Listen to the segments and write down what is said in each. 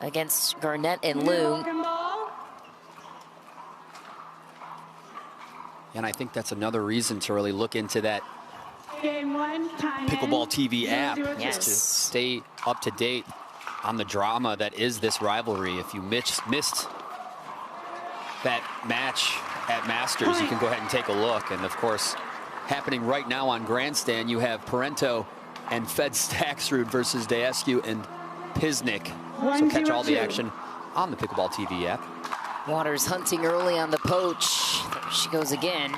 against Garnett and Liu. And I think that's another reason to really look into that Game 1, Pickleball TV app, Yes. is to stay up to date on the drama that is this rivalry. If you missed that match at Masters, you can go ahead and take a look. And of course, happening right now on Grandstand, you have Parento and Fed Staksrud versus Daescu and Pisnik. So catch all the action on the Pickleball TV app. Waters hunting early on the poach. There she goes again.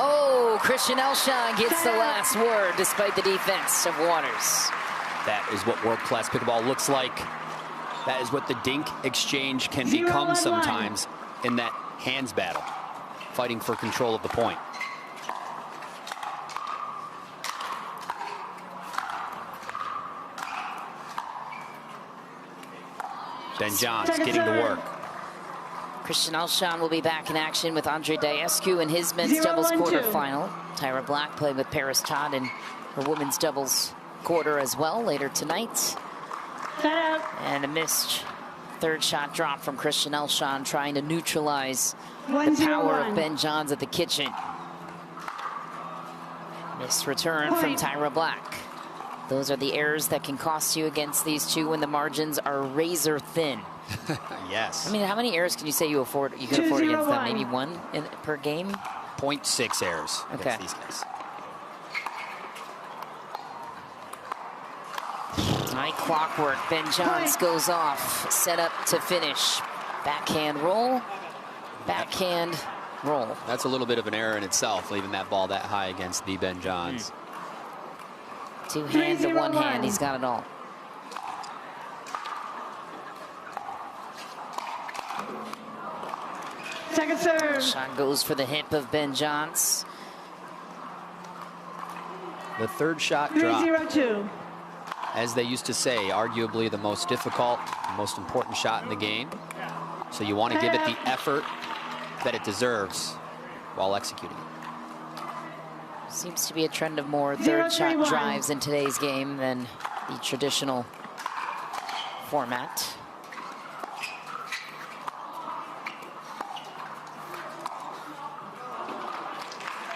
Oh, Christian Alshon gets the last word despite the defense of Waters. That is what world-class pickleball looks like. That is what the dink exchange can become sometimes in that hands battle, fighting for control of the point. Ben Johns getting to work. Christian Alshon will be back in action with Andre Daescu in his men's doubles quarterfinal. Tyra Black played with Paris Todd in her women's doubles quarter as well later tonight. And a missed third shot drop from Christian Alshon, trying to neutralize the power of Ben Johns at the kitchen. Missed return from Tyra Black. Those are the errors that can cost you against these two when the margins are razor thin. Yes. I mean, how many errors can you say you can afford against them? Maybe one per game? 0.6 errors Okay. against these guys. Like clockwork, Ben Johns goes off, set up to finish. Backhand roll, backhand roll. That's a little bit of an error in itself, leaving that ball that high against the Ben Johns. Two hand to one hand, he's got it all. Second serve. Shot goes for the hip of Ben Johns. The third shot drop, 3-0-2. as they used to say, arguably the most difficult, most important shot in the game. So you want to give it the effort that it deserves while executing it. Seems to be a trend of more third shot drives in today's game than the traditional format.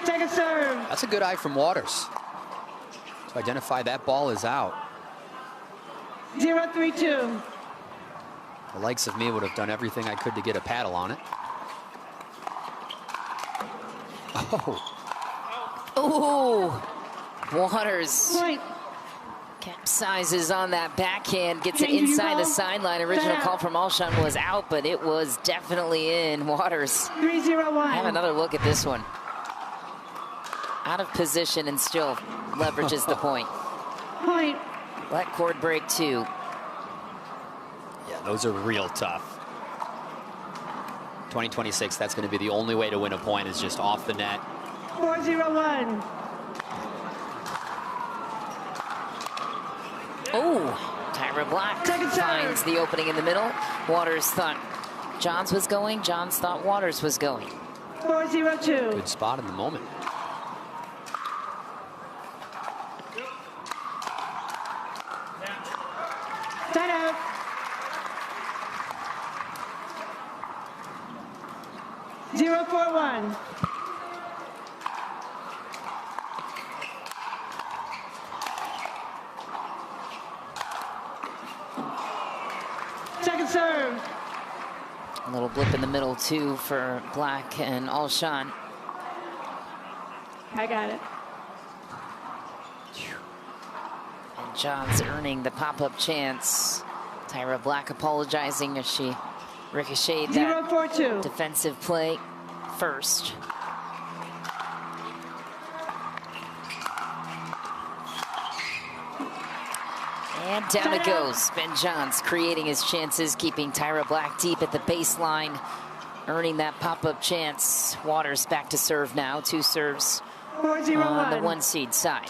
Second serve. That's a good eye from Waters to identify that ball is out. 0-3-2. The likes of me would have done everything I could to get a paddle on it. Oh. Oh, Waters Point. capsizes on that backhand, gets it inside the sideline. Original call from Alshon was out, but it was definitely in. Waters 3-0-1. have another look at this one. Out of position and still leverages the point. Point. Let cord break two. Yeah, those are real tough. 2026, that's going to be the only way to win a point, is just off the net. 4-0-1. Oh, Tyra Black Second serve. finds the opening in the middle. Waters thought Johns was going. Johns thought Waters was going. 4-0-2. Good spot in the moment. Set out. Zero, 4-1. Second serve. A little blip in the middle too for Black and Alshon. I got it. And Johns earning the pop-up chance. Tyra Black apologizing as she ricocheted that 0-4-2. defensive play first. And down it goes. Ben Johns creating his chances, keeping Tyra Black deep at the baseline, earning that pop-up chance. Waters back to serve now. Two serves 4-0-1. on the one seed side.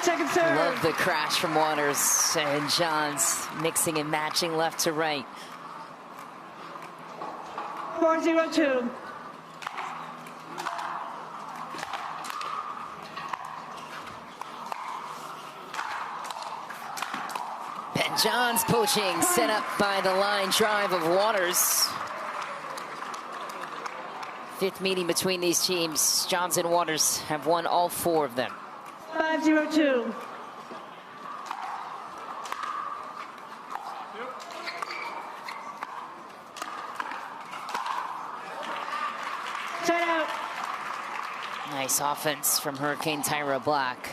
Second serve. Love the crash from Waters and Johns, mixing and matching left to right. 4-0-2. Ben Johns poaching, set up by the line drive of Waters. Fifth meeting between these teams. Johns and Waters have won all 4 of them. 5-0-2. Set out. Nice offense from Hurricane Tyra Black.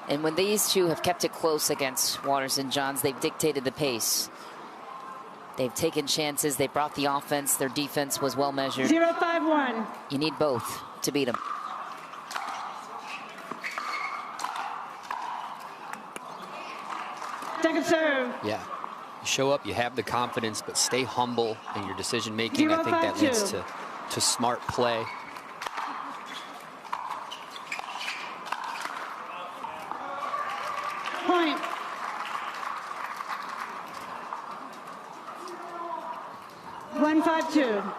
And when these two have kept it close against Waters and Johns, they've dictated the pace. They've taken chances. They brought the offense. Their defense was well measured. 0-5-1. You need both to beat them. Second serve. Yeah. You show up, you have the confidence, but stay humble in your decision making. I think that 0-5-2. leads to smart play. Point. One, 5-2.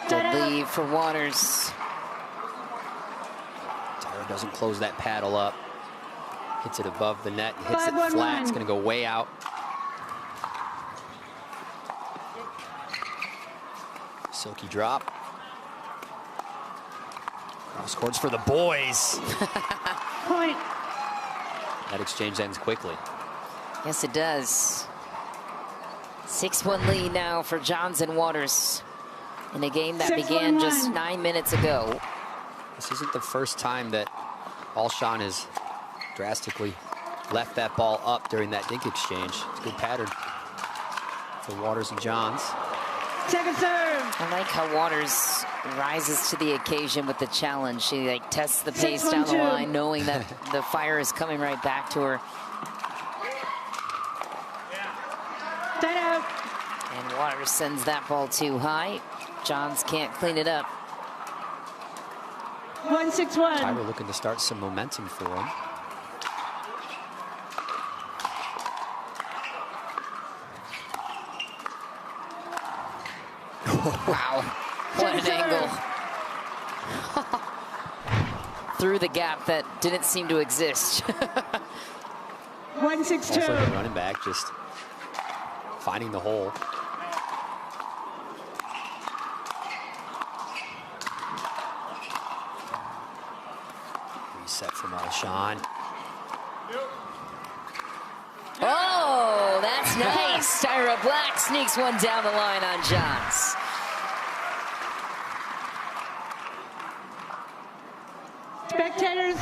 Good lead for Waters. Tyra doesn't close that paddle up. Hits it above the net, hits it 5-1-1. flat. It's going to go way out. Silky drop. Cross courts for the boys. Point. That exchange ends quickly. Yes, it does. 6-1 lead now for Johns and Waters in a game that began 6-1-1. just 9 minutes ago. This isn't the first time that Alshon has drastically left that ball up during that dink exchange. It's a good pattern for Waters and Johns. Second serve. I like how Waters rises to the occasion with the challenge. She tests the pace down the 6-1-2. line, knowing that the fire is coming right back to her. Set out. And Waters sends that ball too high. Johns can't clean it up. 1-6-1. Tyra looking to start some momentum for him. Wow, what an angle. Through the gap that didn't seem to exist. 1-6-2. Almost like a running back, just finding the hole. Reset from Alshon. Oh, that's nice. Tyra Black sneaks one down the line on Johns. Spectators,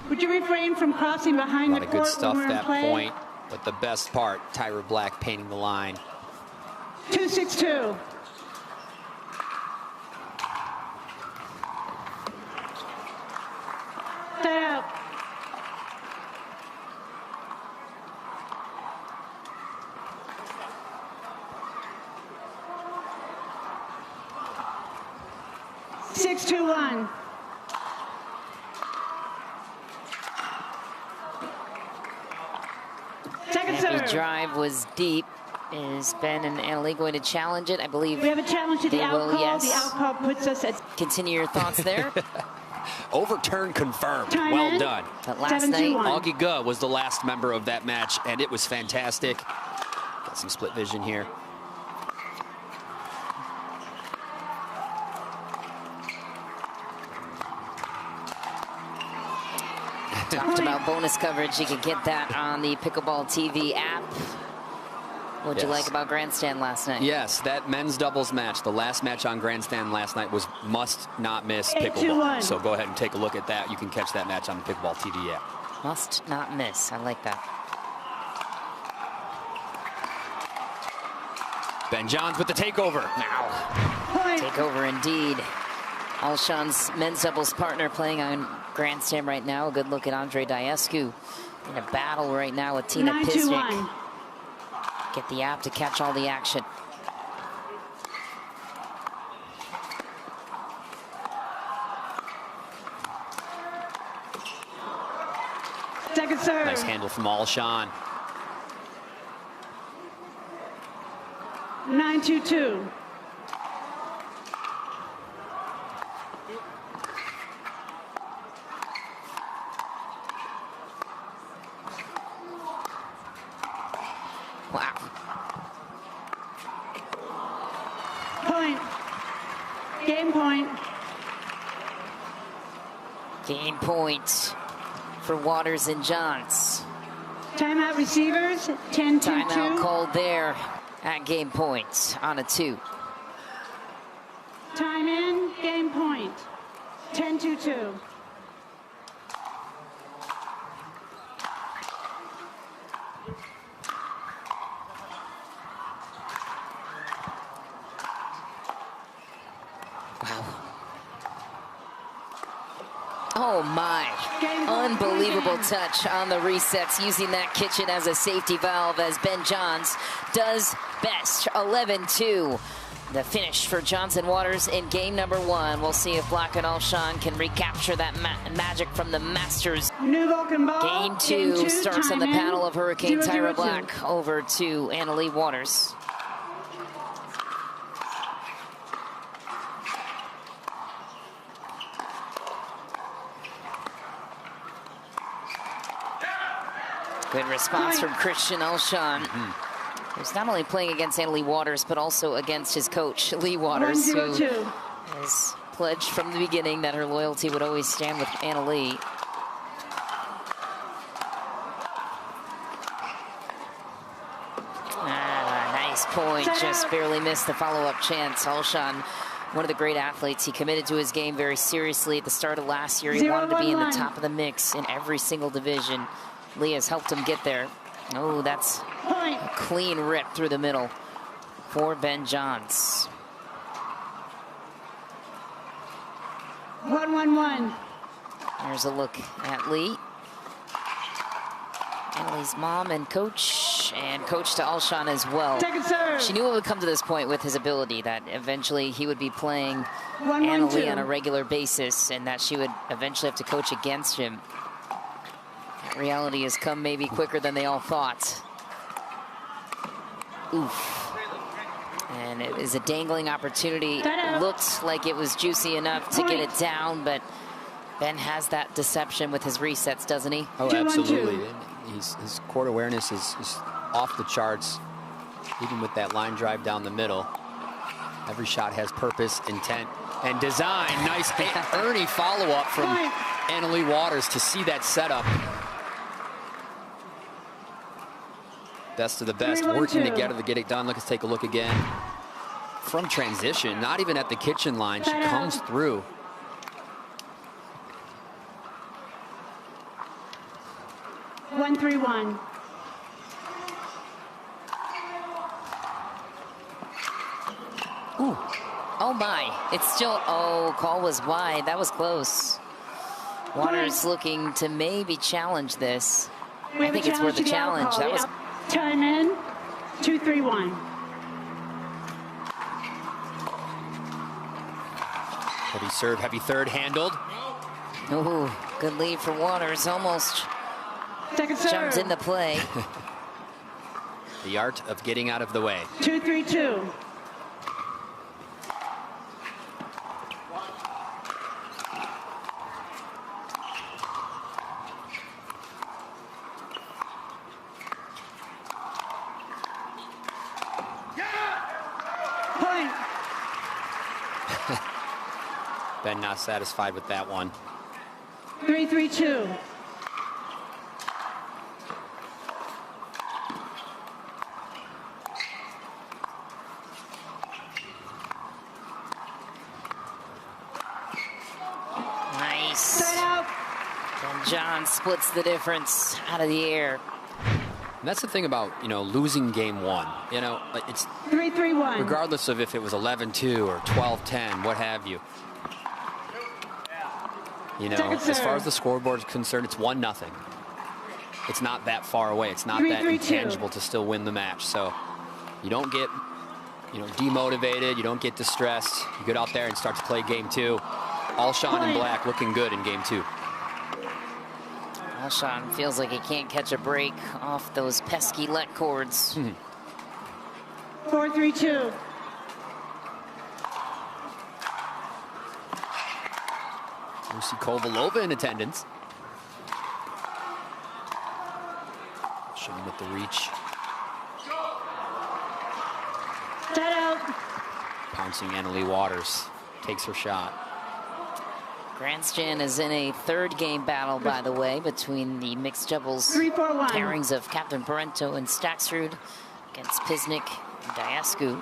would you refrain from crossing A behind lot the of good court stuff when we're in that play? point, but the best part, Tyra Black painting the line. 2-6-2. Set out. Six, 2-1. Second Heavy serve. drive was deep. Is Ben and Annalie going to challenge it? I believe. We have a challenge to the They will, outcall. yes. The outcall puts us at Continue your thoughts there. Overturn confirmed. Time Well in. done. But last 7-2-1. night, Augie Guh was the last member of that match, and it was fantastic. Got some split vision here. talked about bonus coverage. You can get that on the Pickleball TV app. What'd you Yes. like about Grandstand last night? Yes, that men's doubles match, the last match on Grandstand last night, was must not miss 8-2-1. Pickleball. So go ahead and take a look at that. You can catch that match on the Pickleball TV app. Must not miss. I like that. Ben Johns with the takeover. point. Take over indeed. Alshon's men's doubles partner playing on grandstand right now. A good look at Andre Diescu in a battle right now with Tina 9-2-1. Pisnik. Get the app to catch all the action. Second serve. Nice handle from Alshon. 9-2-2. Wow. Point. Game point. Game point for Waters and Johns. Timeout receivers. 10-2-2. Timeout called there at game point on a 2. Time in. Game point. 10-2-2. Oh my, unbelievable touch on the resets, using that kitchen as a safety valve as Ben Johns does best. 11-2, the finish for Johnson Waters in game number 1. We'll see if Black and Alshon can recapture that magic from the Masters. New Vulcan ball. Game 2 starts on the paddle of Hurricane 0-0-2. Tyra Black over to Annalee Waters. Good response from Christian Alshon, who's not only playing against Annalee Waters, but also against his coach, Lee Waters, who 1-0-2. has pledged from the beginning that her loyalty would always stand with Annalee. Nice point, just barely missed the follow-up chance. Alshon, one of the great athletes, he committed to his game very seriously at the start of last year. He wanted to be in the top of the mix in every single division. Lee has helped him get there. Oh, that's a clean rip through the middle for Ben Johns. 1-1-1. There's a look at Lee. Annalee's mom and coach to Alshon as well. Second serve. She knew it would come to this point with his ability, that eventually he would be playing 1-1-2. Annalee on a regular basis, and that she would eventually have to coach against him. Reality has come maybe quicker than they all thought. Oof. And it is a dangling opportunity. It looked like it was juicy enough to get it down, but Ben has that deception with his resets, doesn't he? Oh, 2-1-2. absolutely. His court awareness is off the charts, even with that line drive down the middle. Every shot has purpose, intent, and design. Nice Ernie follow-up from Annalee Waters to see that setup. Best of the best, working together to get it done. Let's take a look again. From transition, not even at the kitchen line, she comes through. One, 3-1. Ooh. Oh my, it's still, oh, call was wide. That was close. Waters looking to maybe challenge this. I think it's worth a challenge. That was time in. 2-3-1. Heavy serve, heavy third handled. Ooh, good lead for Waters. Almost Second serve. jumped into play. The art of getting out of the way. 2-3-2. Point. Ben not satisfied with that one. 3-3-2. Nice. Side out. And John splits the difference out of the air. And that's the thing about, losing game one. It's 3-3-1. regardless of if it was 11-2 or 12-10, what have you. You know, as far as the scoreboard is concerned, it's 1-0. It's not that far away. It's not that intangible to still win the match. So you don't get, demotivated. You don't get distressed. You get out there and start to play game 2. Alshon in black looking good in game 2. Alshon feels like he can't catch a break off those pesky let cords. 4-3-2. Lucy Kovalova in attendance. Shooting with the reach. Set out. Pouncing Annalie Waters takes her shot. Grandstand is in a third game battle, by the way, between the mixed doubles 3-4-1. pairings of Catherine Parento and Staksrud against Pisnik and Diascu.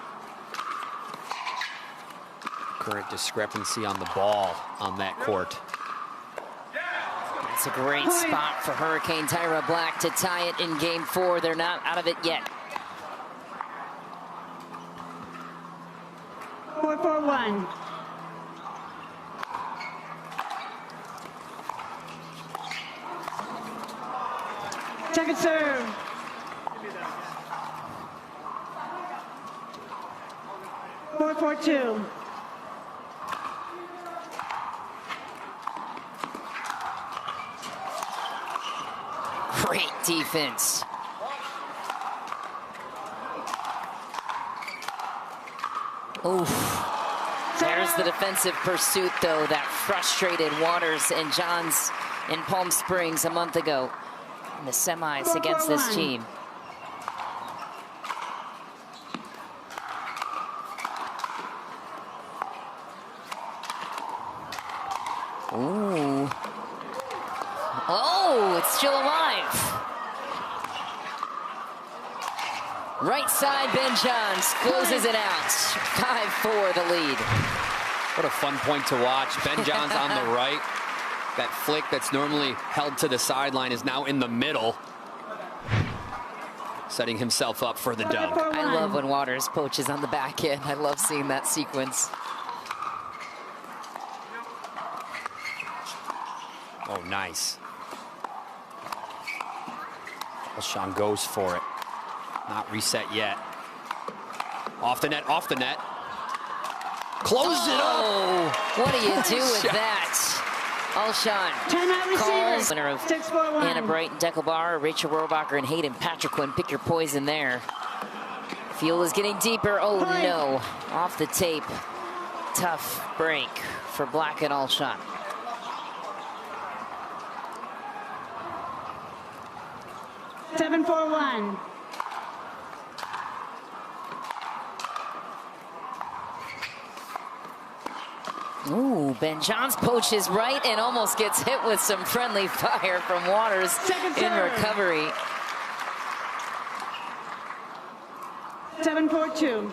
Current discrepancy on the ball on that court. It's a great spot for Hurricane Tyra Black to tie it in game 4. They're not out of it yet. 4-4-1. Second serve. Four, 4-2. Great defense. Oof. There's the defensive pursuit, though, that frustrated Waters and Johns in Palm Springs a month ago in the semis against this team. Ooh. Oh, it's still alive. Right side, Ben Johns closes it out. 5-4 the lead. What a fun point to watch. Ben Johns on the right. That flick that's normally held to the sideline is now in the middle, setting himself up for the dunk. I love when Waters poaches on the back end. I love seeing that sequence. Oh, nice. Alshon goes for it. Not reset yet. Off the net, off the net. Close it up. What do you do with that? Alshon calls winner of 6-4-1. Anna Bright and Deckel Barr, Rachel Rohrabacher and Hayden Patriquin. Pick your poison there. Field is getting deeper. Oh no, off the tape. Tough break for Black and Alshon. 7-4-1. Ooh, Ben Johns poaches right and almost gets hit with some friendly fire from Waters in recovery. 7-4-2.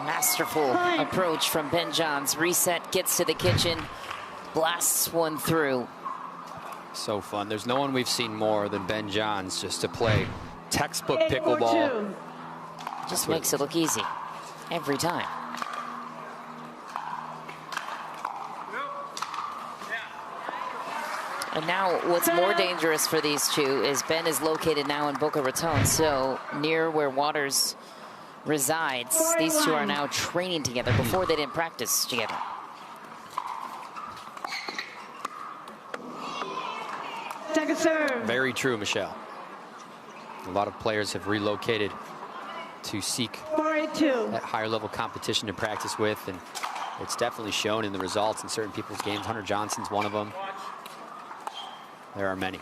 Masterful approach from Ben Johns. Reset, gets to the kitchen, blasts one through. So fun. There's no one we've seen more than Ben Johns just to play textbook pickleball. Just makes it look easy every time. And now what's more dangerous for these two is Ben is located now in Boca Raton, so near where Waters resides. These two are now training together. Before they didn't practice together. Second serve. Very true, Michelle. A lot of players have relocated to seek 4-8-2. that higher level competition to practice with, and it's definitely shown in the results in certain people's games. Hunter Johnson's one of them. There are many.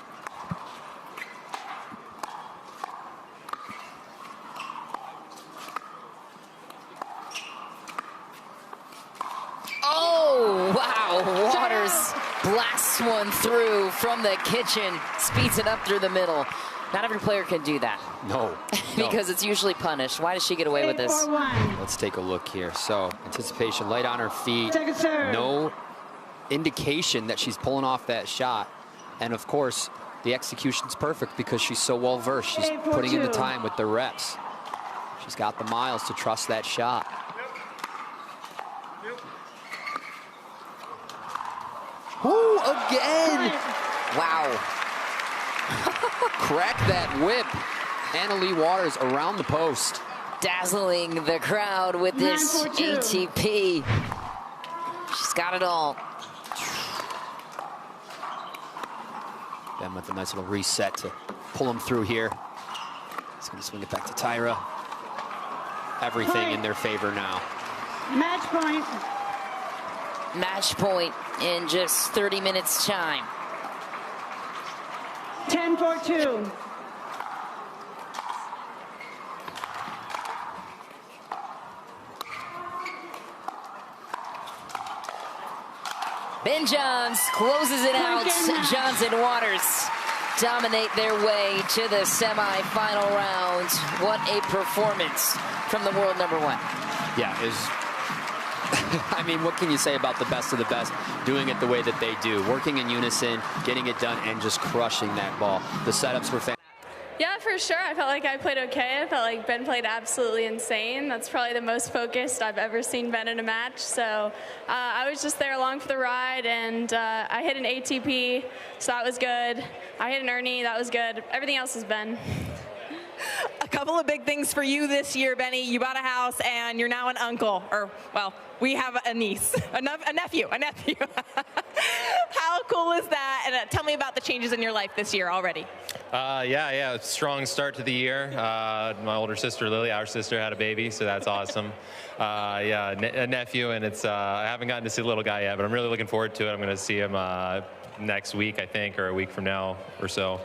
Oh, wow. Waters blasts one through from the kitchen, speeds it up through the middle. Not every player can do that. No. Because it's usually punished. Why does she get away with this? 8-4-1. Let's take a look here. So, anticipation, light on her feet. Second serve. No indication that she's pulling off that shot. And of course, the execution's perfect because she's so well versed. She's putting in the time with the reps. She's got the miles to trust that shot. Ooh, again! Wow. Crack that whip. Annalie Waters around the post. Dazzling the crowd with this 9-4-2. ATP. She's got it all. Ben with a nice little reset to pull him through here. He's going to swing it back to Tyra. Everything in their favor now. Match point. Match point in just 30 minutes time. 10-4-2. Ben Johns closes it out. Johns and Waters dominate their way to the semifinal round. What a performance from the world number one. Yeah, I mean, what can you say about the best of the best doing it the way that they do? Working in unison, getting it done, and just crushing that ball. The setups were fantastic. Yeah, for sure. I felt like I played okay. I felt like Ben played absolutely insane. That's probably the most focused I've ever seen Ben in a match. So I was just there along for the ride, and I hit an ATP, so that was good. I hit an Ernie, that was good. Everything else is Ben. A couple of big things for you this year, Benny. You bought a house, and you're now an uncle. Or, well, we have a niece, a nephew. How cool is that? And tell me about the changes in your life this year already. Yeah, strong start to the year. My older sister, Lily, our sister, had a baby, so that's awesome. A nephew, and I haven't gotten to see the little guy yet, but I'm really looking forward to it. I'm going to see him next week, I think, or a week from now or so.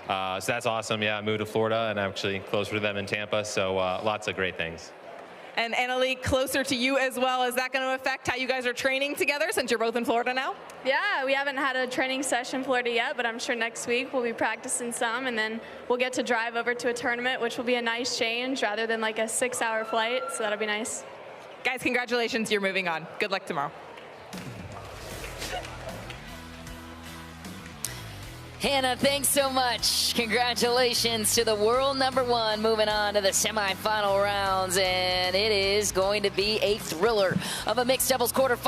So that's awesome. Yeah, I moved to Florida, and I'm actually closer to them in Tampa, so lots of great things. And Annalie, closer to you as well. Is that going to affect how you guys are training together since you're both in Florida now? Yeah, we haven't had a training session in Florida yet, but I'm sure next week we'll be practicing some, and then we'll get to drive over to a tournament, which will be a nice change rather than like a 6-hour flight, so that'll be nice. Guys, congratulations. You're moving on. Good luck tomorrow. Hannah, thanks so much. Congratulations to the world number one moving on to the semifinal rounds. And it is going to be a thriller of a mixed doubles quarterfinal.